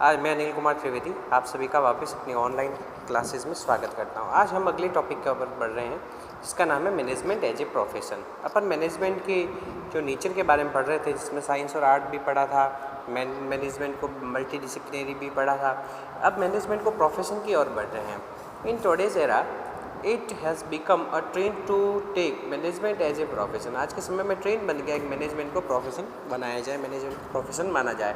आज मैं अनिल कुमार त्रिवेदी आप सभी का वापस अपनी ऑनलाइन क्लासेस में स्वागत करता हूं। आज हम अगले टॉपिक के ऊपर बढ़ रहे हैं जिसका नाम है मैनेजमेंट एज ए प्रोफेशन। अपन मैनेजमेंट के जो नेचर के बारे में पढ़ रहे थे, जिसमें साइंस और आर्ट भी पढ़ा था, मैनेजमेंट को मल्टी डिसिप्लिनरी भी पढ़ा था। अब मैनेजमेंट को प्रोफेशन की ओर बढ़ रहे हैं। In today's era it has become a trend to take management as a profession. आज के समय में ट्रेंड बन गया कि मैनेजमेंट को प्रोफेशन बनाया जाए, मैनेजमेंट को प्रोफेशन माना जाए।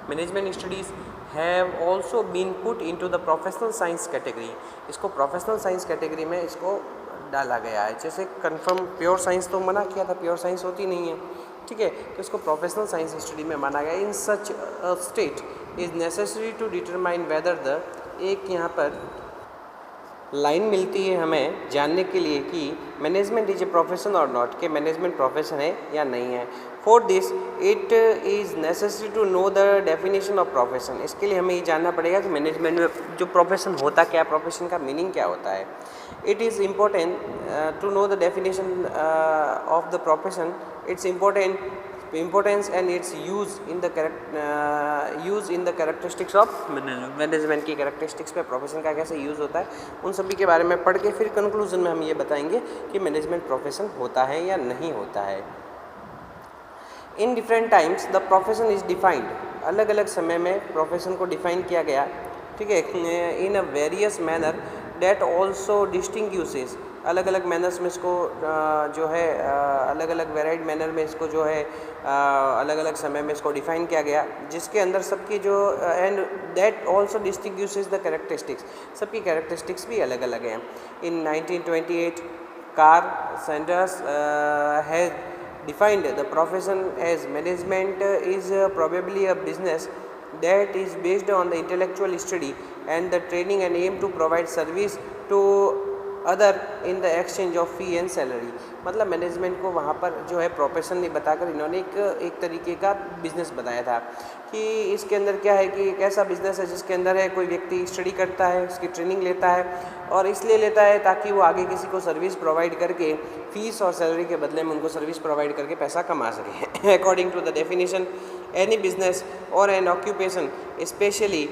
Management studies have also been put into the professional science category. इसको प्रोफेशनल साइंस कैटेगरी में इसको डाला गया है। जैसे कन्फर्म प्योर साइंस तो मना किया था, प्योर साइंस होती नहीं है, ठीक है, तो इसको प्रोफेशनल साइंस स्टडी में माना गया। In such state is necessary to determine whether the, एक यहाँ पर लाइन मिलती है हमें जानने के लिए कि मैनेजमेंट इज ए प्रोफेशन और नॉट, कि मैनेजमेंट प्रोफेशन है या नहीं है। For this it is necessary to know the definition of profession. इसके लिए हमें ये जानना पड़ेगा कि मैनेजमेंट में जो प्रोफेशन होता क्या, प्रोफेशन का मीनिंग क्या होता है। It is important to know the definition of the profession, it's importance and its use in the characteristics of management की कैरेक्टरिस्टिक्स पे प्रोफेशन का कैसे यूज़ होता है, उन सभी के बारे में पढ़ के फिर कंक्लूजन में हम ये बताएंगे कि मैनेजमेंट प्रोफेशन होता है या नहीं होता है। In different times the profession is defined, अलग अलग समय में प्रोफेशन को डिफाइन किया गया, ठीक है, in a various manner that also distinguishes, अलग अलग मैनर्स में इसको जो है अलग अलग वेराइड मैनर में इसको जो है अलग अलग समय में इसको डिफाइन किया गया, जिसके अंदर सबकी जो and that also distinguishes the characteristics, सबकी कैरेक्टरिस्टिक्स भी अलग अलग हैं। In 1928 Karl Sanders has defined the profession as management is probably a business that is based on the intellectual study and the training and aim to provide service to other in the exchange of fee and salary. मतलब management को वहाँ पर जो है profession नहीं बताकर इन्होंने एक तरीके का बिज़नेस बताया था कि इसके अंदर क्या है कि एक ऐसा बिज़नेस है जिसके अंदर है कोई व्यक्ति स्टडी करता है, उसकी ट्रेनिंग लेता है और इसलिए लेता है ताकि वो आगे किसी को सर्विस प्रोवाइड करके फ़ीस और सैलरी के बदले में उनको सर्विस प्रोवाइड करके पैसा कमा सके। According to the definition any business और an occupation specially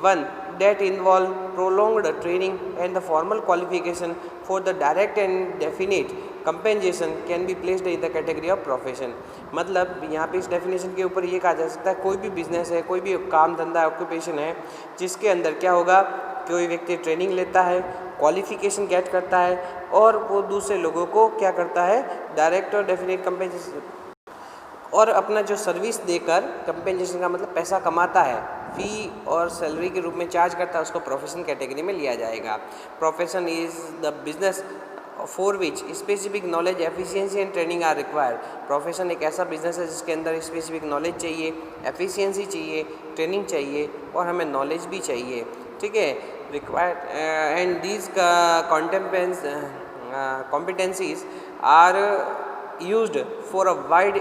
one that involve prolonged training and the formal qualification for the direct and definite compensation can be placed in the category of profession। मतलब यहाँ पे इस definition के ऊपर ये कहा जा सकता है कोई भी बिजनेस है, कोई भी काम धंधा ऑक्यूपेशन है जिसके अंदर क्या होगा, कोई व्यक्ति ट्रेनिंग लेता है, क्वालिफिकेशन गेट करता है और वो दूसरे लोगों को क्या करता है, डायरेक्ट और डेफिनेट कंपेंसेशन और अपना जो सर्विस देकर, कंपेंसेशन का मतलब पैसा कमाता है, फ़ी और सैलरी के रूप में चार्ज करता है, उसको प्रोफेशन कैटेगरी में लिया जाएगा। Profession is the business for which specific knowledge, efficiency and training are required. Profession एक ऐसा बिजनेस है जिसके अंदर स्पेसिफिक नॉलेज चाहिए, एफिशिएंसी चाहिए, ट्रेनिंग चाहिए और हमें नॉलेज भी चाहिए, ठीक है, required and these competencies are used for a wide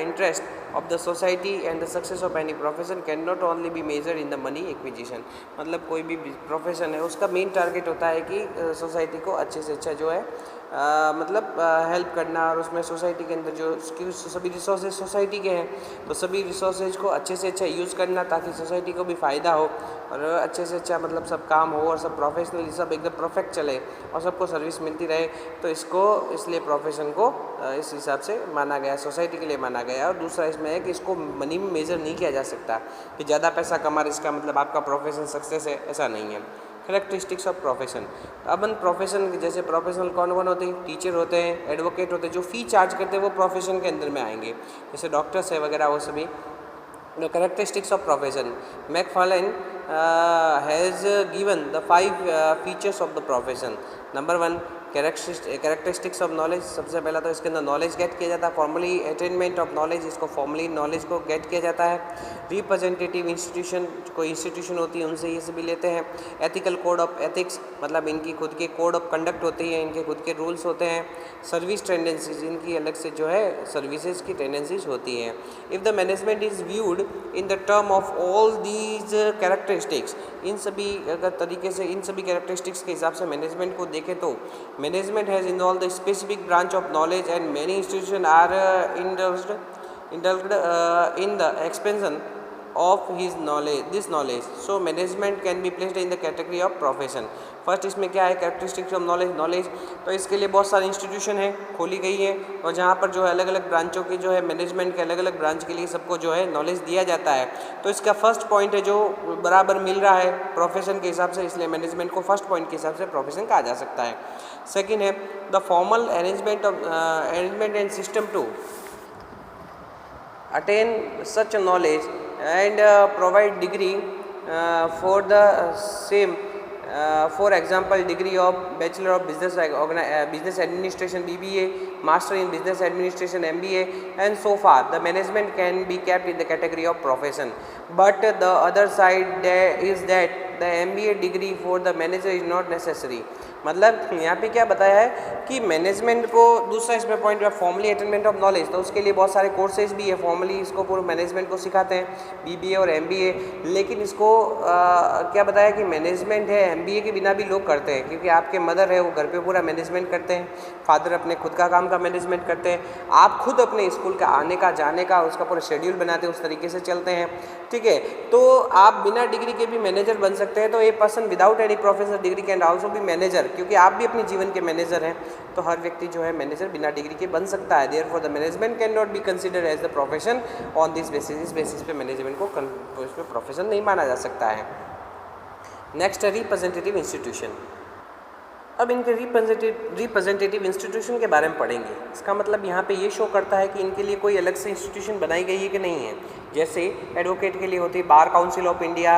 interest of the society and the success of any profession cannot only be measured in the money acquisition। मतलब कोई भी प्रोफेशन है उसका मेन टारगेट होता है कि सोसाइटी को अच्छे से अच्छा जो है मतलब हेल्प करना और उसमें सोसाइटी के अंदर जो सभी रिसोर्सेज सोसाइटी के हैं तो सभी रिसोर्सेज को अच्छे से अच्छा यूज़ करना ताकि सोसाइटी को भी फ़ायदा हो और अच्छे से अच्छा मतलब सब काम हो और सब प्रोफेशनली सब एकदम परफेक्ट चले और सबको सर्विस मिलती रहे। तो इसको इसलिए प्रोफेशन को इस हिसाब से माना गया, सोसाइटी के लिए माना गया। और दूसरा इसमें है कि इसको मनी में मेज़र नहीं किया जा सकता कि ज़्यादा पैसा कमा रहे इसका मतलब आपका प्रोफेशन सक्सेस है, ऐसा नहीं है। Characteristics of profession, upon profession जैसे प्रोफेशनल कौन कौन होते हैं, टीचर होते हैं, एडवोकेट होते हैं, जो फ़ी चार्ज करते हैं वो प्रोफेशन के अंदर में आएंगे, जैसे डॉक्टर्स है वगैरह वो सभी। The characteristics of profession, McFarlane has given the 5 features of the profession। Number 1 characteristics of knowledge. सबसे पहला तो इसके अंदर नॉलेज गेट किया जाता है, फॉर्मली अटेनमेंट ऑफ नॉलेज, इसको फॉर्मली नॉलेज को गेट किया जाता है। रिप्रेजेंटेटिव इंस्टीट्यूशन, कोई इंस्टीट्यूशन होती है उनसे ये सभी लेते हैं। एथिकल कोड ऑफ एथिक्स, मतलब इनकी खुद के कोड ऑफ कंडक्ट होती है, इनके खुद के रूल्स होते हैं। सर्विस टेंडेंसीज, इनकी अलग से जो है सर्विसेज की टेंडेंसीज होती हैं। If the management is viewed in the term of all these characteristics, इन सभी अगर तरीके से इन सभी कैरेक्टरिस्टिक्स के हिसाब से मैनेजमेंट को देखें तो management has involved the specific branch of knowledge and many institutions are indulged in the expansion of his knowledge, this knowledge, so management can be placed in the category of profession. First इसमें क्या है, characteristics of knowledge, तो इसके लिए बहुत सारी institution है खोली गई है और जहाँ पर जो है अलग अलग ब्रांचों की जो है मैनेजमेंट के अलग अलग ब्रांच के लिए सबको जो है नॉलेज दिया जाता है। तो इसका फर्स्ट पॉइंट है जो बराबर मिल रहा है प्रोफेशन के हिसाब से, इसलिए मैनेजमेंट को फर्स्ट पॉइंट के हिसाब से प्रोफेशन कहा जा सकता है। सेकेंड है the formal arrangement and system to attain such a knowledge and provide degree for the same, for example degree of Bachelor of Business Business Administration BBA, Master in Business Administration MBA, and so far the management can be kept in the category of profession. But the other side there is that the MBA degree for the manager is not necessary. मतलब यहाँ पे क्या बताया है कि management को दूसरा इसमें पॉइंट है फॉर्मली अटेनमेंट ऑफ नॉलेज, तो उसके लिए बहुत सारे कोर्सेज भी है, फॉर्मली इसको पूरे मैनेजमेंट को सिखाते हैं बीबीए और एमबीए, लेकिन इसको क्या बताया कि मैनेजमेंट है एमबीए के बिना भी लोग करते हैं, क्योंकि आपके मदर है वो घर पे पूरा मैनेजमेंट करते हैं, फादर अपने खुद का काम का मैनेजमेंट करते हैं, आप खुद अपने स्कूल का आने का जाने का उसका पूरा शेड्यूल बनाते हैं, उस तरीके से चलते हैं, ठीक है। तो आप बिना डिग्री के भी मैनेजर बन सकते हैं। तो a person without any professional degree can also भी मैनेजर, क्योंकि आप भी अपने जीवन के मैनेजर हैं, तो हर व्यक्ति जो है मैनेजर बिना डिग्री के बन सकता है। Therefore the management can not be considered as the profession on this basis, इस बेसिस पे मैनेजमेंट को इसमें प्रोफेशन नहीं माना जा सकता है। नेक्स्ट है रिप्रेजेंटेटिव इंस्टीट्यूशन। अब इनके रिप्रेजेंटेटिव इंस्टीट्यूशन के बारे में पढ़ेंगे। इसका मतलब यहाँ पे ये शो करता है कि इनके लिए कोई अलग से इंस्टीट्यूशन बनाई गई है कि नहीं है। जैसे एडवोकेट के लिए होती है बार काउंसिल ऑफ इंडिया,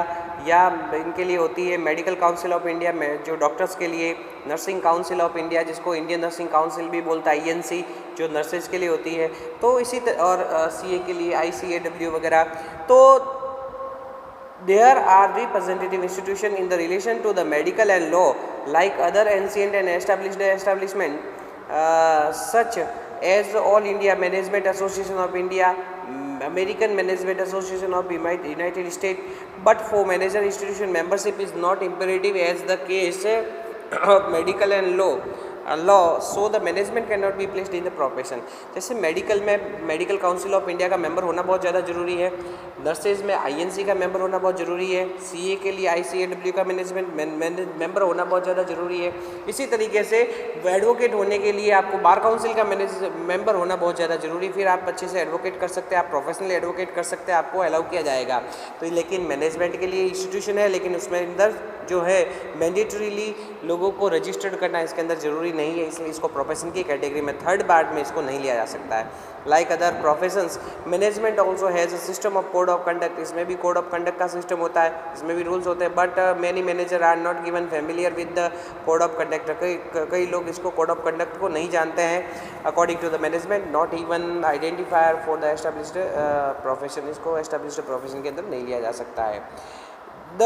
या इनके लिए होती है मेडिकल काउंसिल ऑफ इंडिया में जो डॉक्टर्स के लिए, नर्सिंग काउंसिल ऑफ इंडिया जिसको इंडियन नर्सिंग काउंसिल भी बोलता है, INC जो नर्सेज के लिए होती है, तो इसी और CA के लिए ICAW वगैरह। तो there are representative institution in the relation to the medical and law like other ancient and established establishment such as All India Management Association of India, American Management Association of United States, but for manager institution membership is not imperative as the case of medical and law, so the management cannot be placed in the profession। जैसे medical में medical council of India का member होना बहुत ज़्यादा ज़रूरी है, nurses में INC का मेंबर होना बहुत ज़रूरी है, CA के लिए ICAW का मैनेजमेंट मेंबर होना बहुत ज़्यादा ज़रूरी है। इसी तरीके से एडवोकेट होने के लिए आपको बार काउंसिल का मेंबर होना बहुत ज़्यादा ज़रूरी, फिर आप अच्छे से एडवोकेट कर सकते हैं, आप प्रोफेशनली एडवोकेट कर सकते हैं, आपको अलाउ किया जाएगा। तो लेकिन मैनेजमेंट के लिए इंस्टीट्यूशन है, लेकिन उसमें अंदर जो है मैंडेटरीली लोगों को रजिस्टर्ड करना इसके अंदर ज़रूरी नहीं है, इसलिए इसको प्रोफेशन की कैटेगरी में थर्ड पार्ट में इसको नहीं लिया जा सकता है। Like other professions management also has a system of code of conduct, इसमें भी कोड ऑफ कंडक्ट का सिस्टम होता है, इसमें भी रूल्स होते हैं, but many manager are not given familiar with the code of conduct. कई लोग इसको कोड ऑफ कंडक्ट को नहीं जानते हैं। According to the management not even identifier for the established profession, इसको एस्टेब्लिश्ड प्रोफेशन के अंदर नहीं लिया जा सकता है। The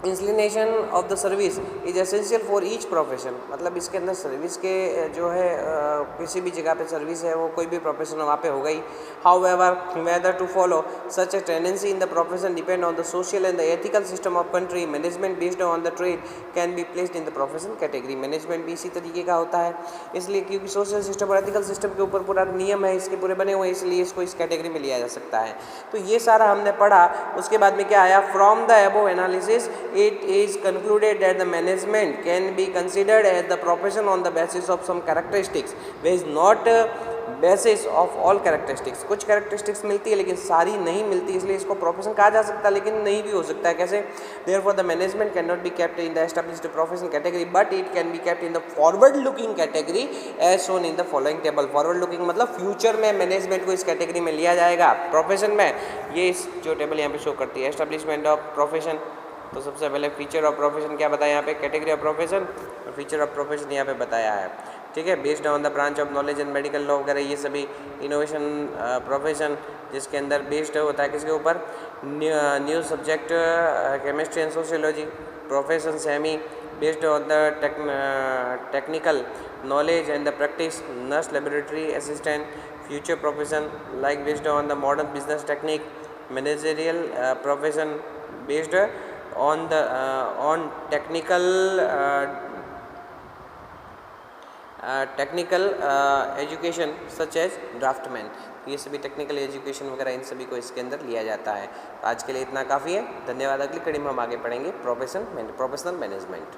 inclination of the service is essential for each profession, मतलब इसके अंदर सर्विस के जो है किसी भी जगह पे सर्विस है वो कोई भी प्रोफेशन वहाँ पे हो गई। However whether to follow such a tendency in the profession depend on the social and the ethical system of country, management based on the trade can be placed in the profession category. Management भी इसी तरीके का होता है, इसलिए क्योंकि social system और ethical system के ऊपर पूरा नियम है इसके पूरे बने हुए, इसलिए इसको इस कैटेगरी में लिया जा सकता है। तो ये सारा हमने पढ़ा। उसके बाद में क्या आया, from the above analysis it is concluded that the management can be considered as the profession on the basis of some characteristics which is not basis of all characteristics। कुछ characteristics मिलती है लेकिन सारी नहीं मिलती, इसलिए इसको प्रोफेशन कहा जा सकता है, लेकिन नहीं भी हो सकता है। कैसे? therefore the management cannot be kept in the established profession category but it can be kept in the forward looking category as shown in the following table। forward looking मतलब फ्यूचर में मैनेजमेंट को इस category में लिया जाएगा profession में। ये इस जो टेबल यहाँ पे शो करती है एस्टेब्लिशमेंट ऑफ प्रोफेशन। तो सबसे पहले फीचर ऑफ प्रोफेशन क्या बताया यहाँ पे, कैटेगरी ऑफ प्रोफेशन, और फीचर ऑफ प्रोफेशन यहाँ पे बताया है, ठीक है। Based on the branch of knowledge and medical law वगैरह ये सभी इनोवेशन प्रोफेशन जिसके अंदर बेस्ड होता है किसके ऊपर, new subject chemistry and sociology. Profession semi based on the technical knowledge and the practice, nurse laboratory assistant. Future profession like based on the modern business technique. Managerial profession based on technical technical education such as draftsman, ये सभी technical education वगैरह इन सभी को इसके अंदर लिया जाता है। आज के लिए इतना काफ़ी है, धन्यवाद। अगली कड़ी में हम आगे पढ़ेंगे प्रोफेशनल मैनेजमेंट।